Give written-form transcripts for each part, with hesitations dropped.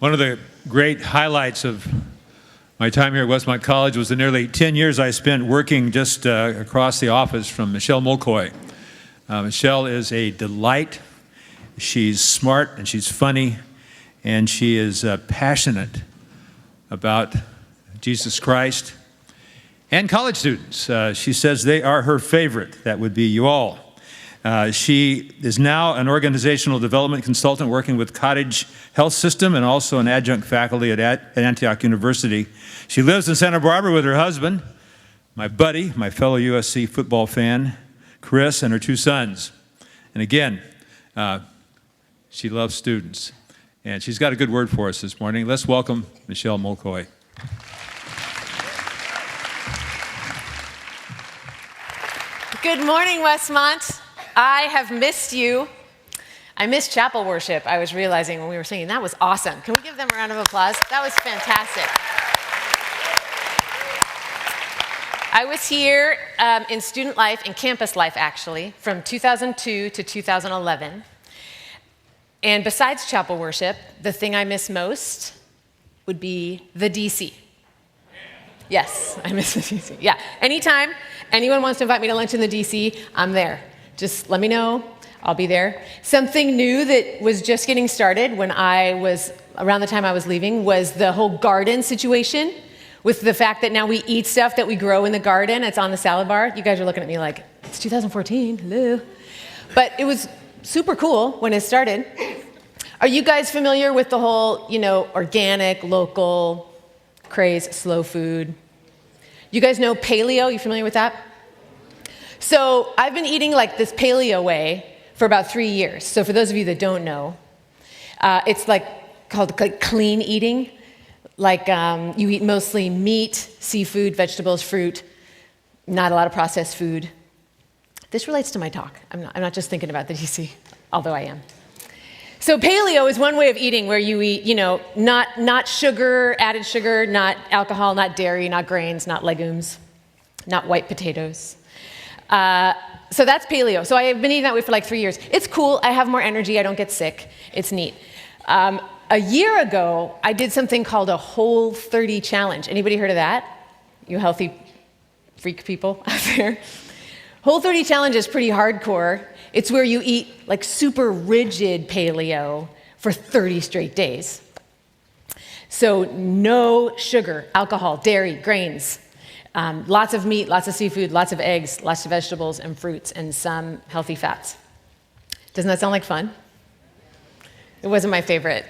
One of the great highlights of my time here at Westmont College was the nearly 10 years I spent working just across the office from Michele Mollkoy. Michele is a delight. She's smart and she's funny, and she is passionate about Jesus Christ and college students. She says they are her favorite. That would be you all. She is now an organizational development consultant working with Cottage Health System and also an adjunct faculty at Antioch University. She lives in Santa Barbara with her husband, my buddy, my fellow USC football fan, Chris, and her two sons. And again, she loves students. And she's got a good word for us this morning. Let's welcome Michele Mollkoy. Good morning, Westmont. I have missed you. I missed chapel worship, I was realizing when we were singing. That was awesome. Can we give them a round of applause? That was fantastic. I was here in student life, in campus life actually, from 2002 to 2011. And besides chapel worship, the thing I miss most would be the DC. Yes, I miss the DC. Yeah, anytime anyone wants to invite me to lunch in the DC, I'm there. Just let me know, I'll be there. Something new that was just getting started when around the time I was leaving, was the whole garden situation, with the fact that now we eat stuff that we grow in the garden. It's on the salad bar. You guys are looking at me like, it's 2014, hello. But it was super cool when it started. Are you guys familiar with the whole, organic, local craze, slow food? You guys know paleo? You familiar with that? So I've been eating like this paleo way for about 3 years. So for those of you that don't know, it's called clean eating. You eat mostly meat, seafood, vegetables, fruit, not a lot of processed food. This relates to my talk. I'm not just thinking about the DC, although I am. So paleo is one way of eating where you eat, not sugar, added sugar, not alcohol, not dairy, not grains, not legumes, not white potatoes. So that's paleo. So I have been eating that way for like 3 years. It's cool. I have more energy. I don't get sick. It's neat. A year ago, I did something called a Whole 30 challenge. Anybody heard of that? You healthy freak people out there? Whole 30 challenge is pretty hardcore. It's where you eat like super rigid paleo for 30 straight days. So no sugar, alcohol, dairy, grains, lots of meat, lots of seafood, lots of eggs, lots of vegetables and fruits, and some healthy fats. Doesn't that sound like fun? It wasn't my favorite.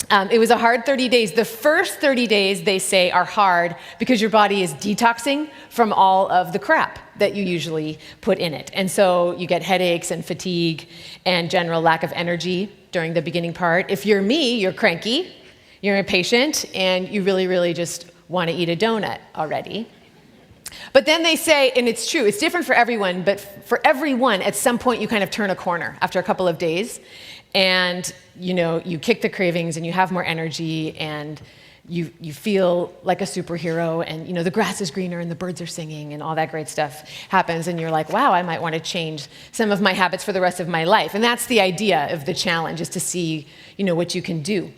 It was a hard 30 days. The first 30 days, they say, are hard because your body is detoxing from all of the crap that you usually put in it. And so you get headaches and fatigue and general lack of energy during the beginning part. If you're me, you're cranky, you're impatient, and you really, really just want to eat a donut already. But then they say, and it's true, it's different for everyone, but for everyone, at some point you kind of turn a corner after a couple of days. And, you kick the cravings and you have more energy and you feel like a superhero and, the grass is greener and the birds are singing and all that great stuff happens. And you're like, wow, I might want to change some of my habits for the rest of my life. And that's the idea of the challenge, is to see, what you can do.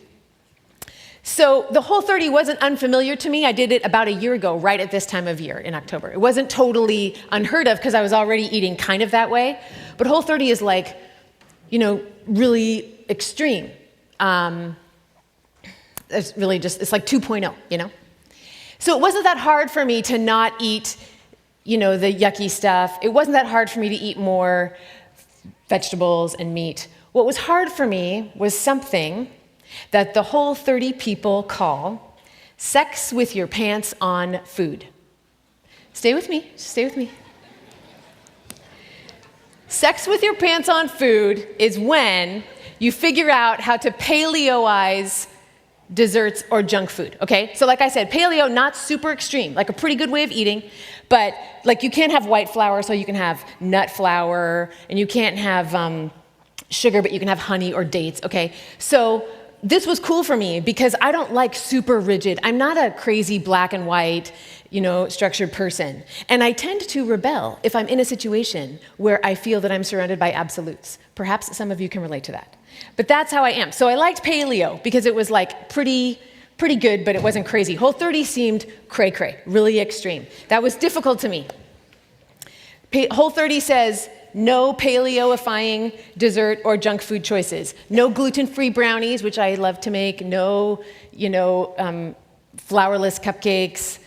So the Whole 30 wasn't unfamiliar to me. I did it about a year ago, right at this time of year in October. It wasn't totally unheard of because I was already eating kind of that way. But Whole 30 is like, really extreme. It's really it's like 2.0, So it wasn't that hard for me to not eat, the yucky stuff. It wasn't that hard for me to eat more vegetables and meat. What was hard for me was something that the Whole 30 people call sex with your pants on food. Stay with me, stay with me. Sex with your pants on food is when you figure out how to paleoize desserts or junk food, okay? So like I said, paleo, not super extreme, like a pretty good way of eating, but like you can't have white flour, so you can have nut flour, and you can't have sugar, but you can have honey or dates, okay? So this was cool for me because I don't like super rigid. I'm not a crazy black and white, structured person. And I tend to rebel if I'm in a situation where I feel that I'm surrounded by absolutes. Perhaps some of you can relate to that. But that's how I am. So I liked paleo because it was like pretty good, but it wasn't crazy. Whole30 seemed cray-cray, really extreme. That was difficult to me. Whole30 says no paleoifying dessert or junk food choices. No gluten-free brownies, which I love to make. No, flourless cupcakes.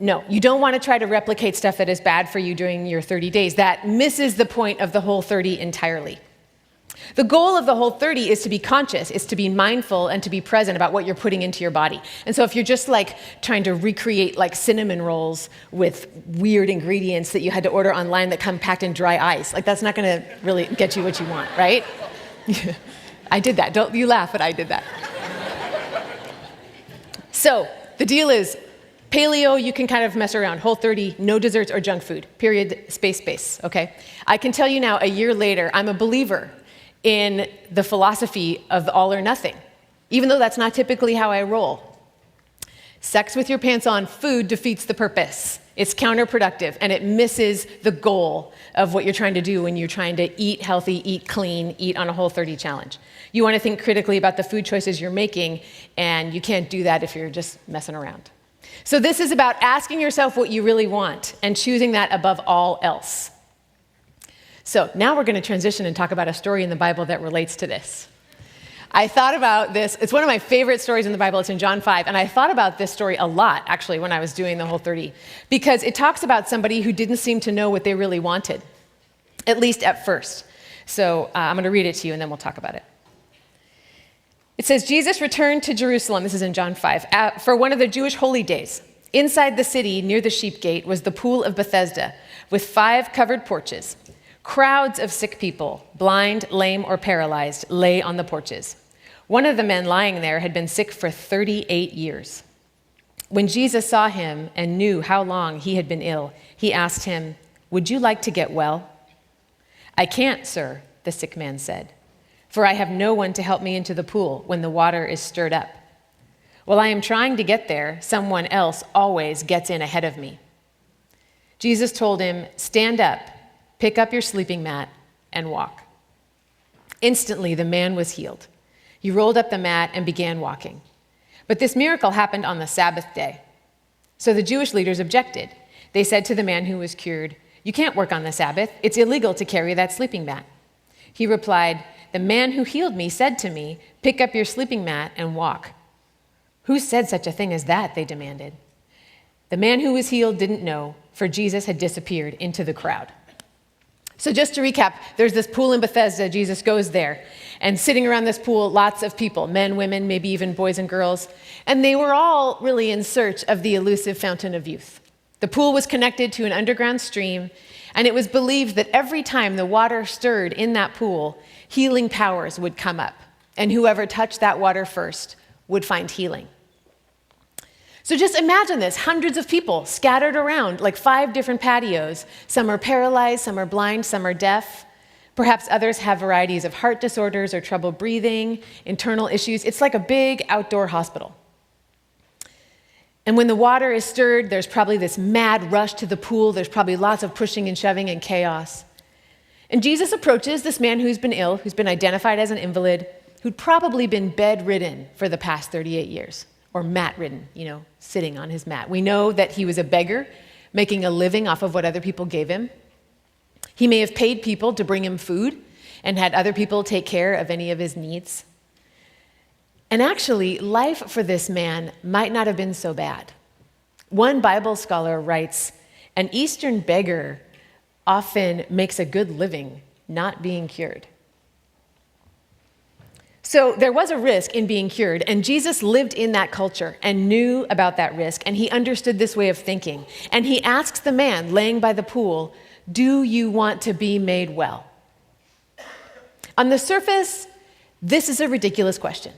No, you don't want to try to replicate stuff that is bad for you during your 30 days. That misses the point of the Whole30 entirely. The goal of the Whole30 is to be conscious, is to be mindful and to be present about what you're putting into your body. And so if you're just like trying to recreate like cinnamon rolls with weird ingredients that you had to order online that come packed in dry ice, like that's not going to really get you what you want, right? I did that. Don't you laugh, but I did that. So the deal is paleo, you can kind of mess around. Whole30, no desserts or junk food, period, space, okay? I can tell you now, a year later, I'm a believer in the philosophy of all or nothing, even though that's not typically how I roll. Sex with your pants on, food defeats the purpose. It's counterproductive, and it misses the goal of what you're trying to do when you're trying to eat healthy, eat clean, eat on a Whole30 challenge. You want to think critically about the food choices you're making, and you can't do that if you're just messing around. So this is about asking yourself what you really want and choosing that above all else. So now we're going to transition and talk about a story in the Bible that relates to this. I thought about this. It's one of my favorite stories in the Bible. It's in John 5. And I thought about this story a lot, actually, when I was doing the Whole30, because it talks about somebody who didn't seem to know what they really wanted, at least at first. So I'm going to read it to you, and then we'll talk about it. It says, Jesus returned to Jerusalem, this is in John 5, for one of the Jewish holy days. Inside the city, near the sheep gate, was the pool of Bethesda, with 5 covered porches. Crowds of sick people, blind, lame, or paralyzed, lay on the porches. One of the men lying there had been sick for 38 years. When Jesus saw him and knew how long he had been ill, he asked him, "Would you like to get well?" "I can't, sir," the sick man said, "for I have no one to help me into the pool when the water is stirred up. While I am trying to get there, someone else always gets in ahead of me." Jesus told him, "Stand up, pick up your sleeping mat, and walk." Instantly, the man was healed. He rolled up the mat and began walking. But this miracle happened on the Sabbath day. So the Jewish leaders objected. They said to the man who was cured, "You can't work on the Sabbath. It's illegal to carry that sleeping mat." He replied, "The man who healed me said to me, 'Pick up your sleeping mat and walk.'" "Who said such a thing as that?" they demanded. The man who was healed didn't know, for Jesus had disappeared into the crowd. So just to recap, there's this pool in Bethesda. Jesus goes there. And sitting around this pool, lots of people, men, women, maybe even boys and girls. And they were all really in search of the elusive fountain of youth. The pool was connected to an underground stream, and it was believed that every time the water stirred in that pool, healing powers would come up. And whoever touched that water first would find healing. So just imagine this, hundreds of people scattered around, like 5 different patios. Some are paralyzed, some are blind, some are deaf. Perhaps others have varieties of heart disorders or trouble breathing, internal issues. It's like a big outdoor hospital. And when the water is stirred, there's probably this mad rush to the pool. There's probably lots of pushing and shoving and chaos. And Jesus approaches this man who's been ill, who's been identified as an invalid, who'd probably been bedridden for the past 38 years. Or mat-ridden, sitting on his mat. We know that he was a beggar, making a living off of what other people gave him. He may have paid people to bring him food and had other people take care of any of his needs. And actually, life for this man might not have been so bad. One Bible scholar writes, "An Eastern beggar often makes a good living not being cured." So there was a risk in being cured, and Jesus lived in that culture and knew about that risk, and he understood this way of thinking. And he asks the man laying by the pool, "Do you want to be made well?" On the surface, this is a ridiculous question.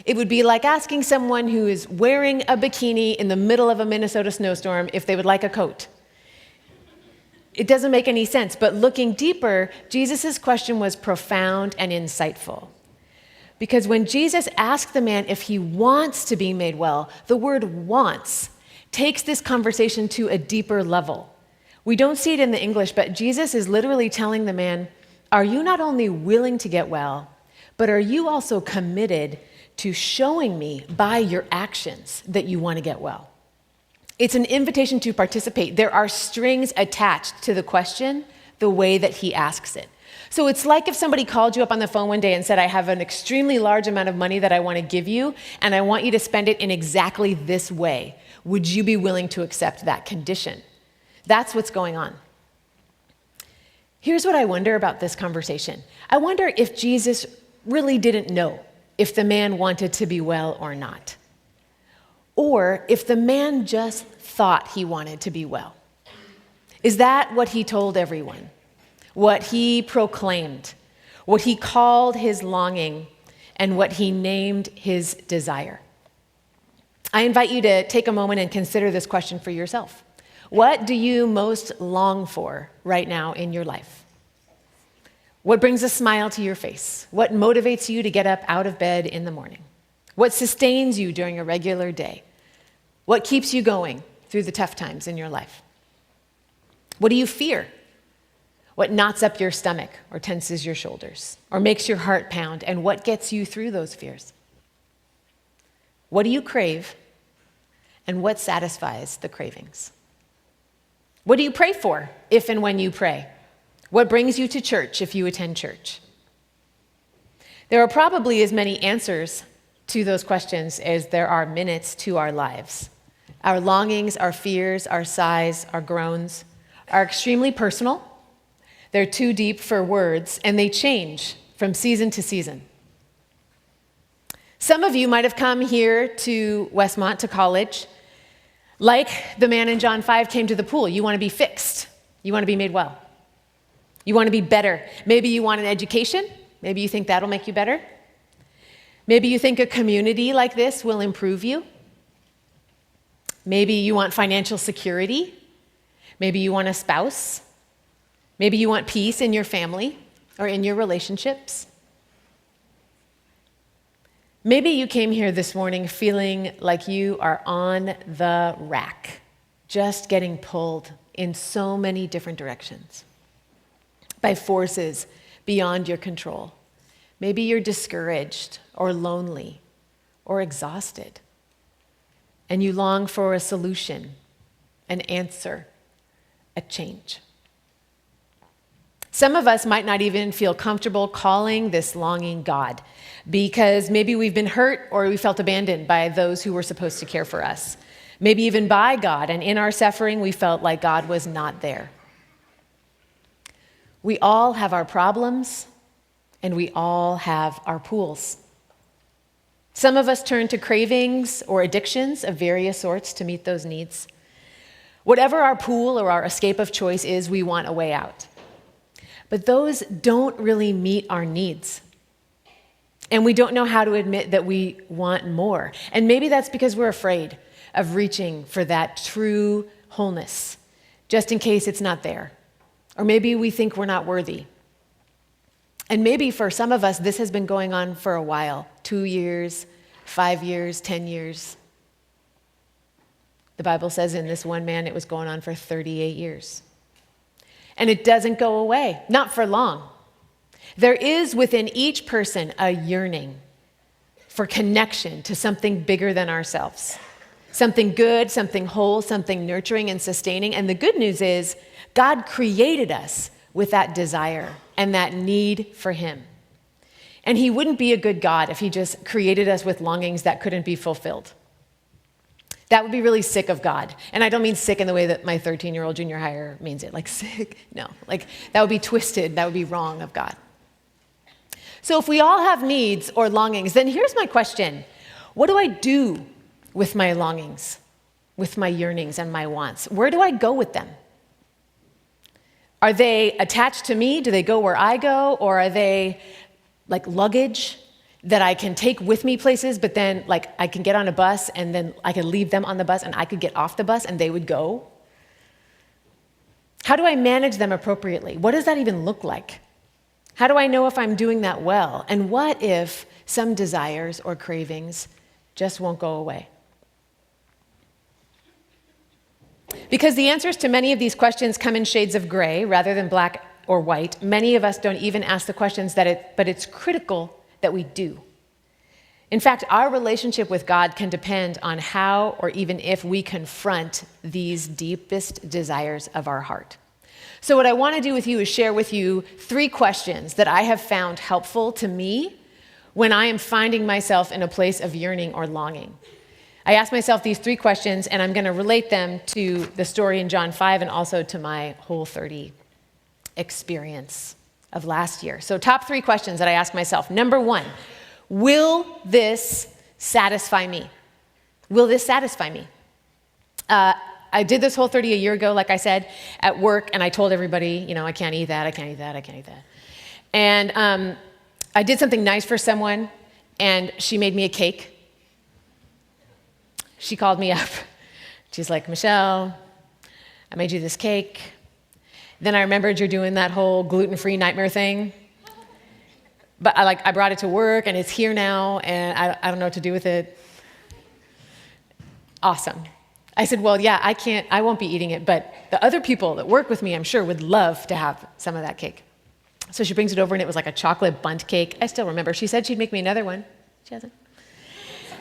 It would be like asking someone who is wearing a bikini in the middle of a Minnesota snowstorm if they would like a coat. It doesn't make any sense, but looking deeper, Jesus' question was profound and insightful. Because when Jesus asked the man if he wants to be made well, the word wants takes this conversation to a deeper level. We don't see it in the English, but Jesus is literally telling the man, are you not only willing to get well, but are you also committed to showing me by your actions that you want to get well? It's an invitation to participate. There are strings attached to the question, the way that he asks it. So it's like if somebody called you up on the phone one day and said, I have an extremely large amount of money that I want to give you, and I want you to spend it in exactly this way. Would you be willing to accept that condition? That's what's going on. Here's what I wonder about this conversation. I wonder if Jesus really didn't know if the man wanted to be well or not. Or if the man just thought he wanted to be well. Is that what he told everyone? What he proclaimed, what he called his longing, and what he named his desire? I invite you to take a moment and consider this question for yourself. What do you most long for right now in your life? What brings a smile to your face? What motivates you to get up out of bed in the morning? What sustains you during a regular day? What keeps you going through the tough times in your life? What do you fear? What knots up your stomach or tenses your shoulders or makes your heart pound, and what gets you through those fears? What do you crave, and what satisfies the cravings? What do you pray for if and when you pray? What brings you to church if you attend church? There are probably as many answers to those questions as there are minutes to our lives. Our longings, our fears, our sighs, our groans are extremely personal. They're too deep for words, and they change from season to season. Some of you might have come here to Westmont, to college, like the man in John 5 came to the pool. You want to be fixed. You want to be made well. You want to be better. Maybe you want an education. Maybe you think that'll make you better. Maybe you think a community like this will improve you. Maybe you want financial security. Maybe you want a spouse. Maybe you want peace in your family or in your relationships. Maybe you came here this morning feeling like you are on the rack, just getting pulled in so many different directions by forces beyond your control. Maybe you're discouraged or lonely or exhausted, and you long for a solution, an answer, a change. Some of us might not even feel comfortable calling this longing God because maybe we've been hurt or we felt abandoned by those who were supposed to care for us. Maybe even by God, and in our suffering, we felt like God was not there. We all have our problems, and we all have our pools. Some of us turn to cravings or addictions of various sorts to meet those needs. Whatever our pool or our escape of choice is, we want a way out. But those don't really meet our needs. And we don't know how to admit that we want more. And maybe that's because we're afraid of reaching for that true wholeness, just in case it's not there. Or maybe we think we're not worthy. And maybe for some of us, this has been going on for a while, 2 years, 5 years, 10 years. The Bible says in this one man, it was going on for 38 years. And it doesn't go away, not for long. There is within each person a yearning for connection to something bigger than ourselves. Something good, something whole, something nurturing and sustaining. And the good news is God created us with that desire and that need for him. And he wouldn't be a good God if he just created us with longings that couldn't be fulfilled. That would be really sick of God. And I don't mean sick in the way that my 13-year-old junior higher means it, like sick. No, like that would be twisted. That would be wrong of God. So if we all have needs or longings, then here's my question. What do I do with my longings, with my yearnings and my wants? Where do I go with them? Are they attached to me? Do they go where I go? Or are they like luggage that I can take with me places, but then like I can get on a bus and then I could leave them on the bus and I could get off the bus and they would go? How do I manage them appropriately? What does that even look like? How do I know if I'm doing that well? And what if some desires or cravings just won't go away? Because the answers to many of these questions come in shades of gray rather than black or white. Many of us don't even ask the questions but it's critical that we do. In fact, our relationship with God can depend on how or even if we confront these deepest desires of our heart. So what I want to do with you is share with you 3 questions that I have found helpful to me when I am finding myself in a place of yearning or longing. I ask myself these 3 questions, and I'm going to relate them to the story in John 5 and also to my Whole30 experience of last year. So top 3 questions that I ask myself. Number 1, will this satisfy me? Will this satisfy me? I did this Whole30 a year ago, like I said, at work, and I told everybody, I can't eat that, I can't eat that, I can't eat that. And I did something nice for someone, and she made me a cake. She called me up. She's like, Michelle, I made you this cake. Then I remembered you're doing that whole gluten-free nightmare thing. But I brought it to work, and it's here now, and I don't know what to do with it. Awesome. I said, well, yeah, I won't be eating it, but the other people that work with me, I'm sure, would love to have some of that cake. So she brings it over, and it was like a chocolate bundt cake. I still remember. She said she'd make me another one. She hasn't.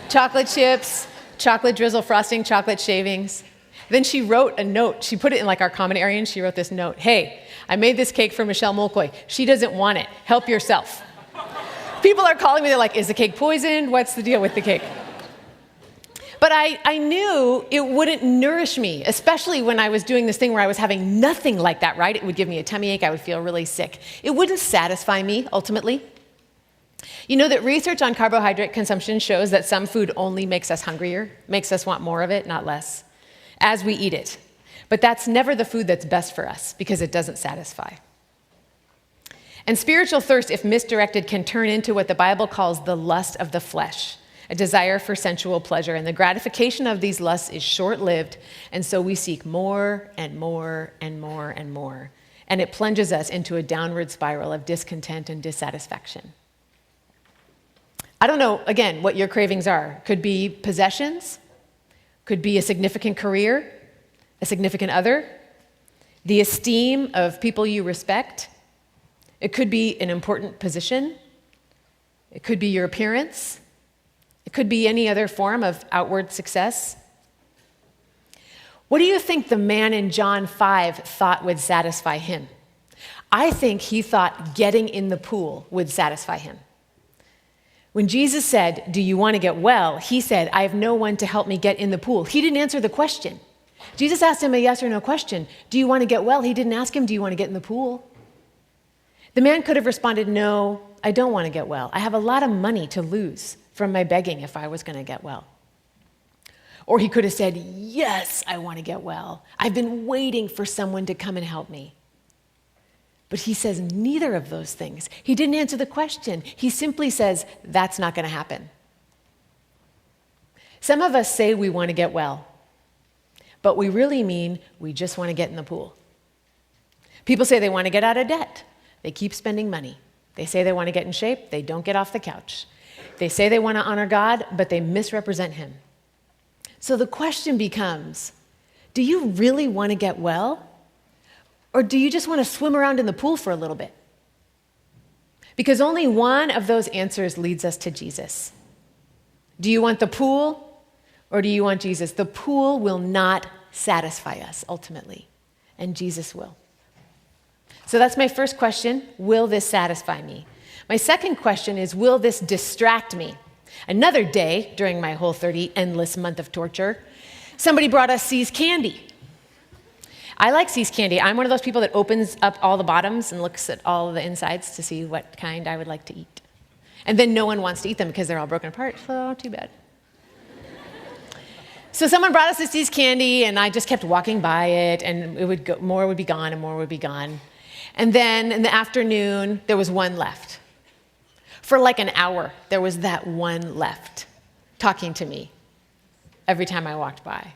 Chocolate chips, chocolate drizzle frosting, chocolate shavings. Then she wrote a note. She put it in our common area, and she wrote this note. Hey, I made this cake for Michele Mollkoy. She doesn't want it. Help yourself. People are calling me. They're like, is the cake poisoned? What's the deal with the cake? But I knew it wouldn't nourish me, especially when I was doing this thing where I was having nothing like that, right? It would give me a tummy ache. I would feel really sick. It wouldn't satisfy me, ultimately. You know that research on carbohydrate consumption shows that some food only makes us hungrier, makes us want more of it, not less, as we eat it. But that's never the food that's best for us because it doesn't satisfy. And spiritual thirst, if misdirected, can turn into what the Bible calls the lust of the flesh, a desire for sensual pleasure. And the gratification of these lusts is short-lived, and so we seek more and more and more and more. And it plunges us into a downward spiral of discontent and dissatisfaction. I don't know, again, what your cravings are. Could be possessions, could be a significant career, a significant other, the esteem of people you respect. It could be an important position. It could be your appearance. It could be any other form of outward success. What do you think the man in John 5 thought would satisfy him? I think he thought getting in the pool would satisfy him. When Jesus said, do you want to get well? He said, I have no one to help me get in the pool. He didn't answer the question. Jesus asked him a yes or no question. Do you want to get well? He didn't ask him, do you want to get in the pool? The man could have responded, no, I don't want to get well. I have a lot of money to lose from my begging if I was going to get well. Or he could have said, yes, I want to get well. I've been waiting for someone to come and help me. But he says neither of those things. He didn't answer the question. He simply says, that's not going to happen. Some of us say we want to get well, but we really mean we just want to get in the pool. People say they want to get out of debt. They keep spending money. They say they want to get in shape. They don't get off the couch. They say they want to honor God, but they misrepresent him. So the question becomes, do you really want to get well? Or do you just want to swim around in the pool for a little bit? Because only one of those answers leads us to Jesus. Do you want the pool or do you want Jesus? The pool will not satisfy us ultimately, and Jesus will. So that's my first question. Will this satisfy me? My second question is, will this distract me? Another day during my Whole30 endless month of torture, somebody brought us See's candy. I like See's candy. I'm one of those people that opens up all the bottoms and looks at all the insides to see what kind I would like to eat. And then no one wants to eat them because they're all broken apart, so too bad. So someone brought us this See's candy, and I just kept walking by it, and it would go, more would be gone and more would be gone. And then in the afternoon, there was one left. For like an hour, there was that one left, talking to me every time I walked by.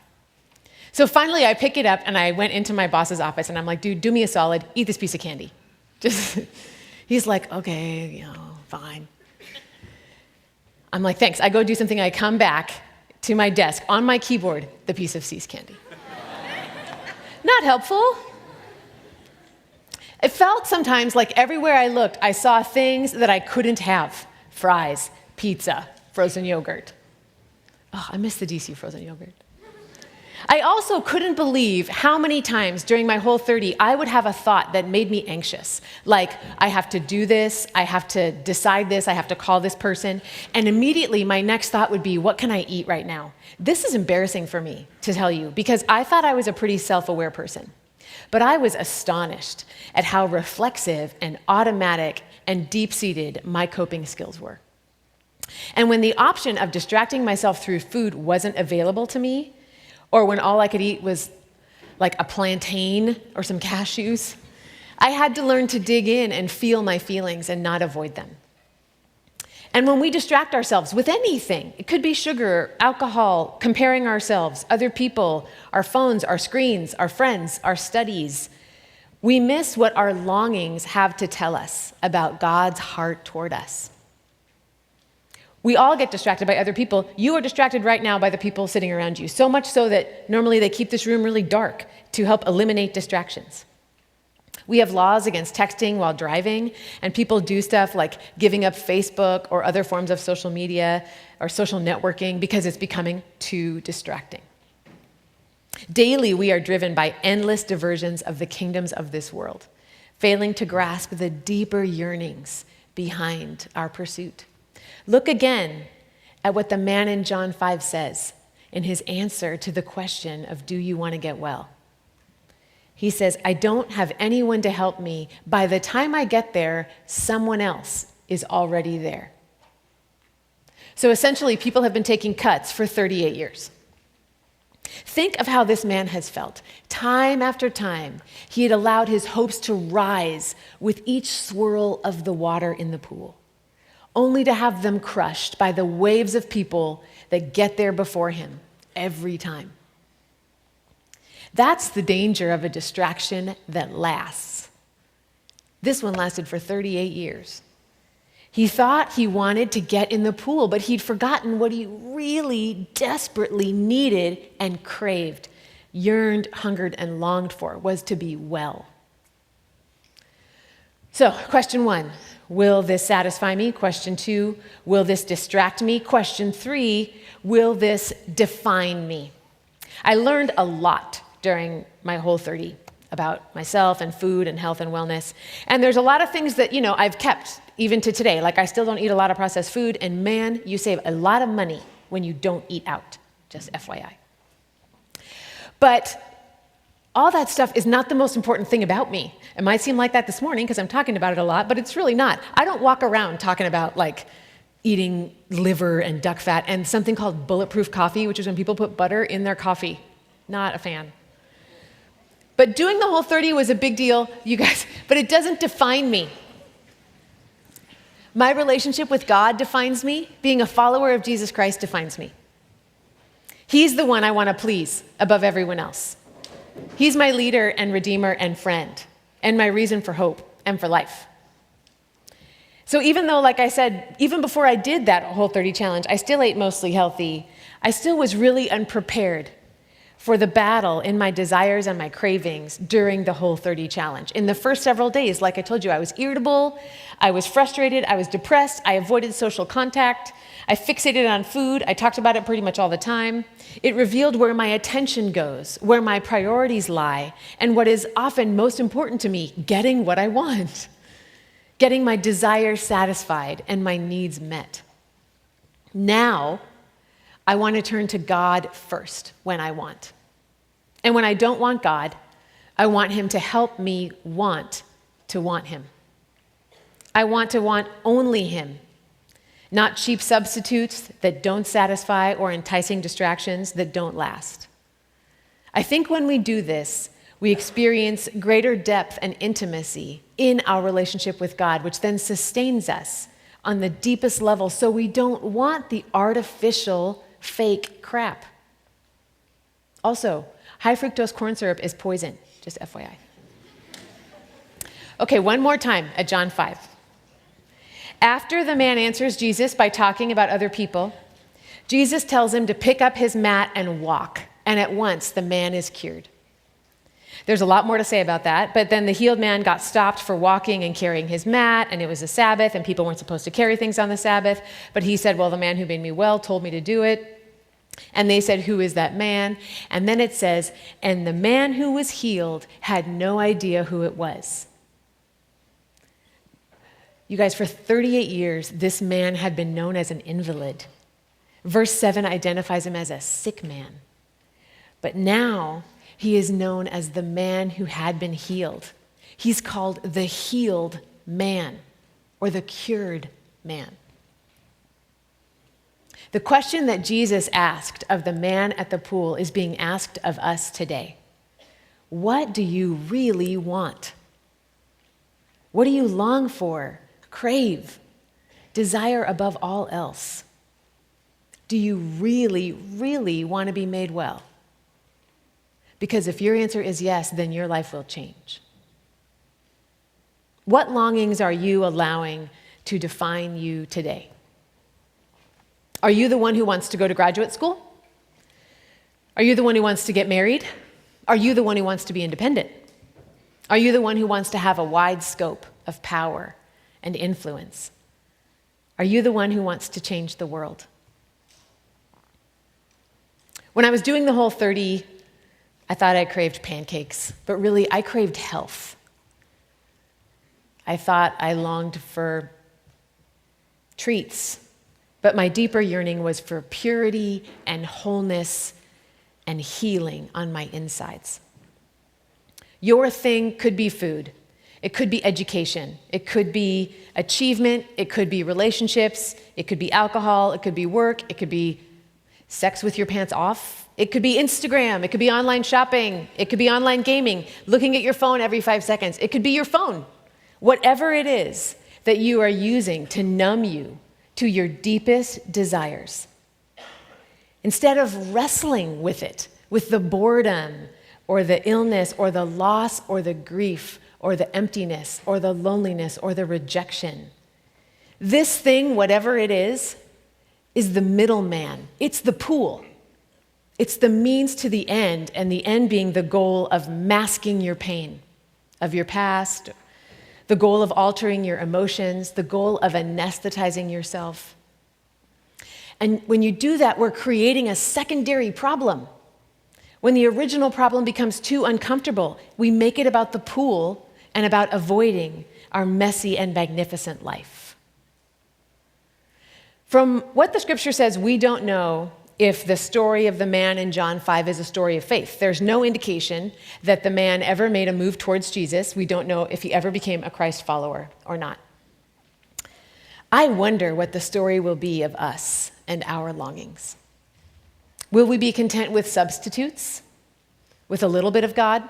So finally, I pick it up, and I went into my boss's office, and I'm like, dude, do me a solid, eat this piece of candy. He's like, okay, fine. I'm like, thanks. I go do something. I come back to my desk, on my keyboard, the piece of See's candy. Not helpful. It felt sometimes like everywhere I looked, I saw things that I couldn't have fries, pizza, frozen yogurt. Oh, I miss the DC frozen yogurt. I also couldn't believe how many times during my whole 30 I would have a thought that made me anxious. Like, I have to do this, I have to decide this, I have to call this person. And immediately my next thought would be, what can I eat right now? This is embarrassing for me to tell you because I thought I was a pretty self-aware person. But I was astonished at how reflexive and automatic and deep-seated my coping skills were. And when the option of distracting myself through food wasn't available to me, or when all I could eat was like a plantain or some cashews, I had to learn to dig in and feel my feelings and not avoid them. And when we distract ourselves with anything, it could be sugar, alcohol, comparing ourselves, other people, our phones, our screens, our friends, our studies, we miss what our longings have to tell us about God's heart toward us. We all get distracted by other people. You are distracted right now by the people sitting around you, so much so that normally they keep this room really dark to help eliminate distractions. We have laws against texting while driving, and people do stuff like giving up Facebook or other forms of social media or social networking because it's becoming too distracting. Daily, we are driven by endless diversions of the kingdoms of this world, failing to grasp the deeper yearnings behind our pursuit. Look again at what the man in John 5 says in his answer to the question of, do you want to get well? He says, I don't have anyone to help me. By the time I get there, someone else is already there. So essentially, people have been taking cuts for 38 years. Think of how this man has felt. Time after time, he had allowed his hopes to rise with each swirl of the water in the pool, only to have them crushed by the waves of people that get there before him every time. That's the danger of a distraction that lasts. This one lasted for 38 years. He thought he wanted to get in the pool, but he'd forgotten what he really desperately needed and craved, yearned, hungered, and longed for was to be well. So, question 1, will this satisfy me? Question 2, will this distract me? Question 3, will this define me? I learned a lot during my whole 30 about myself and food and health and wellness. And there's a lot of things that, I've kept even to today. Like I still don't eat a lot of processed food, and man, you save a lot of money when you don't eat out, just FYI. But all that stuff is not the most important thing about me. It might seem like that this morning because I'm talking about it a lot, but it's really not. I don't walk around talking about like eating liver and duck fat and something called bulletproof coffee, which is when people put butter in their coffee. Not a fan. But doing the whole 30 was a big deal, you guys, but it doesn't define me. My relationship with God defines me. Being a follower of Jesus Christ defines me. He's the one I want to please above everyone else. He's my leader and redeemer and friend, and my reason for hope and for life. So even though, like I said, even before I did that whole 30 challenge, I still ate mostly healthy, I still was really unprepared for the battle in my desires and my cravings during the whole 30 challenge. In the first several days, like I told you, I was irritable, I was frustrated, I was depressed, I avoided social contact, I fixated on food, I talked about it pretty much all the time. It revealed where my attention goes, where my priorities lie, and what is often most important to me, getting what I want, getting my desires satisfied and my needs met. Now, I want to turn to God first when I want. And when I don't want God, I want Him to help me want to want Him. I want to want only Him, not cheap substitutes that don't satisfy or enticing distractions that don't last. I think when we do this, we experience greater depth and intimacy in our relationship with God, which then sustains us on the deepest level so we don't want the artificial fake crap. Also, high fructose corn syrup is poison, just FYI. Okay, one more time at John 5. After the man answers Jesus by talking about other people, Jesus tells him to pick up his mat and walk, and at once the man is cured. There's a lot more to say about that, but then the healed man got stopped for walking and carrying his mat, and it was a Sabbath, and people weren't supposed to carry things on the Sabbath, but he said, well, the man who made me well told me to do it. And they said, who is that man? And then it says, and the man who was healed had no idea who it was. You guys, for 38 years, this man had been known as an invalid. Verse 7 identifies him as a sick man. But now he is known as the man who had been healed. He's called the healed man or the cured man. The question that Jesus asked of the man at the pool is being asked of us today. What do you really want? What do you long for, crave, desire above all else? Do you really, really want to be made well? Because if your answer is yes, then your life will change. What longings are you allowing to define you today? Are you the one who wants to go to graduate school? Are you the one who wants to get married? Are you the one who wants to be independent? Are you the one who wants to have a wide scope of power and influence? Are you the one who wants to change the world? When I was doing the Whole30, I thought I craved pancakes, but really I craved health. I thought I longed for treats, but my deeper yearning was for purity and wholeness and healing on my insides. Your thing could be food. It could be education. It could be achievement. It could be relationships. It could be alcohol. It could be work. It could be sex with your pants off. It could be Instagram. It could be online shopping. It could be online gaming, looking at your phone every 5 seconds. It could be your phone. Whatever it is that you are using to numb you to your deepest desires. Instead of wrestling with it, with the boredom or the illness or the loss or the grief or the emptiness or the loneliness or the rejection. This thing, whatever it is the middleman. It's the pool. It's the means to the end, and the end being the goal of masking your pain of your past, the goal of altering your emotions, the goal of anesthetizing yourself. And when you do that, we're creating a secondary problem. When the original problem becomes too uncomfortable, we make it about the pool and about avoiding our messy and magnificent life. From what the scripture says, we don't know if the story of the man in John 5 is a story of faith. There's no indication that the man ever made a move towards Jesus. We don't know if he ever became a Christ follower or not. I wonder what the story will be of us and our longings. Will we be content with substitutes, with a little bit of God,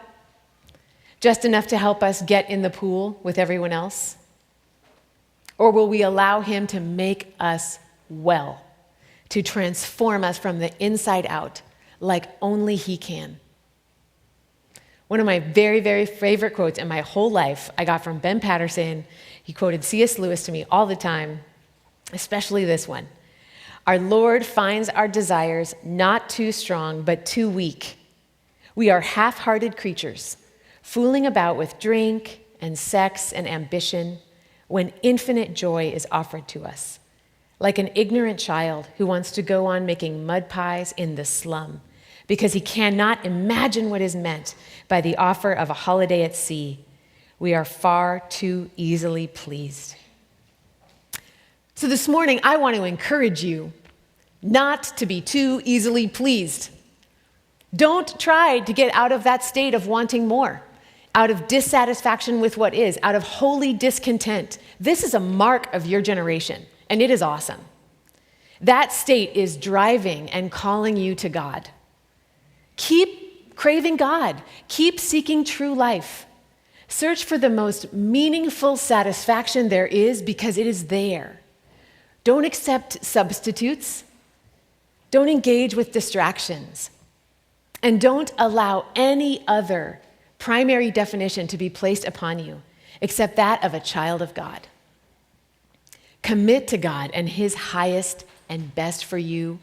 just enough to help us get in the pool with everyone else? Or will we allow him to make us well, to transform us from the inside out like only he can? One of my very, very favorite quotes in my whole life I got from Ben Patterson. He quoted C.S. Lewis to me all the time, especially this one. Our Lord finds our desires not too strong, but too weak. We are half-hearted creatures, fooling about with drink and sex and ambition when infinite joy is offered to us. Like an ignorant child who wants to go on making mud pies in the slum because he cannot imagine what is meant by the offer of a holiday at sea. We are far too easily pleased. So this morning, I want to encourage you not to be too easily pleased. Don't try to get out of that state of wanting more, out of dissatisfaction with what is, out of holy discontent. This is a mark of your generation. And it is awesome. That state is driving and calling you to God. Keep craving God. Keep seeking true life. Search for the most meaningful satisfaction there is because it is there. Don't accept substitutes. Don't engage with distractions. And don't allow any other primary definition to be placed upon you except that of a child of God. Commit to God and his highest and best for you.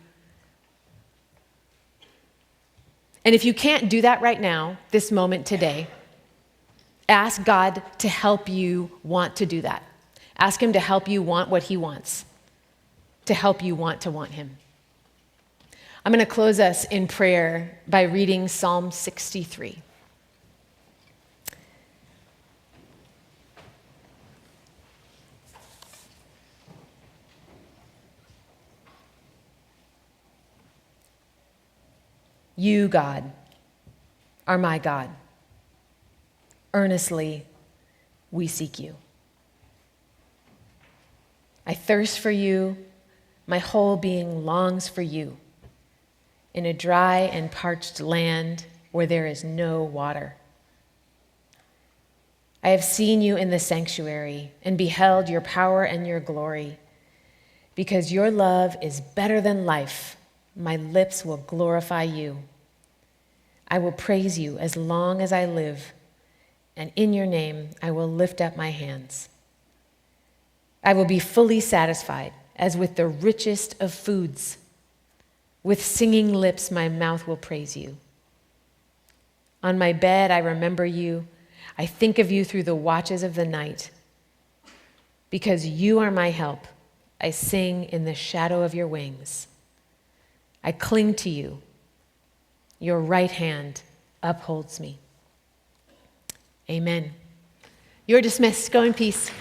And if you can't do that right now, this moment today, ask God to help you want to do that. Ask him to help you want what he wants, to help you want to want him. I'm going to close us in prayer by reading Psalm 63. You, God, are my God. Earnestly, we seek you. I thirst for you. My whole being longs for you in a dry and parched land where there is no water. I have seen you in the sanctuary and beheld your power and your glory. Because your love is better than life, my lips will glorify you. I will praise you as long as I live, and in your name I will lift up my hands. I will be fully satisfied as with the richest of foods. With singing lips my mouth will praise you. On my bed I remember you. I think of you through the watches of the night. Because you are my help, I sing in the shadow of your wings. I cling to you. Your right hand upholds me. Amen. You're dismissed. Go in peace.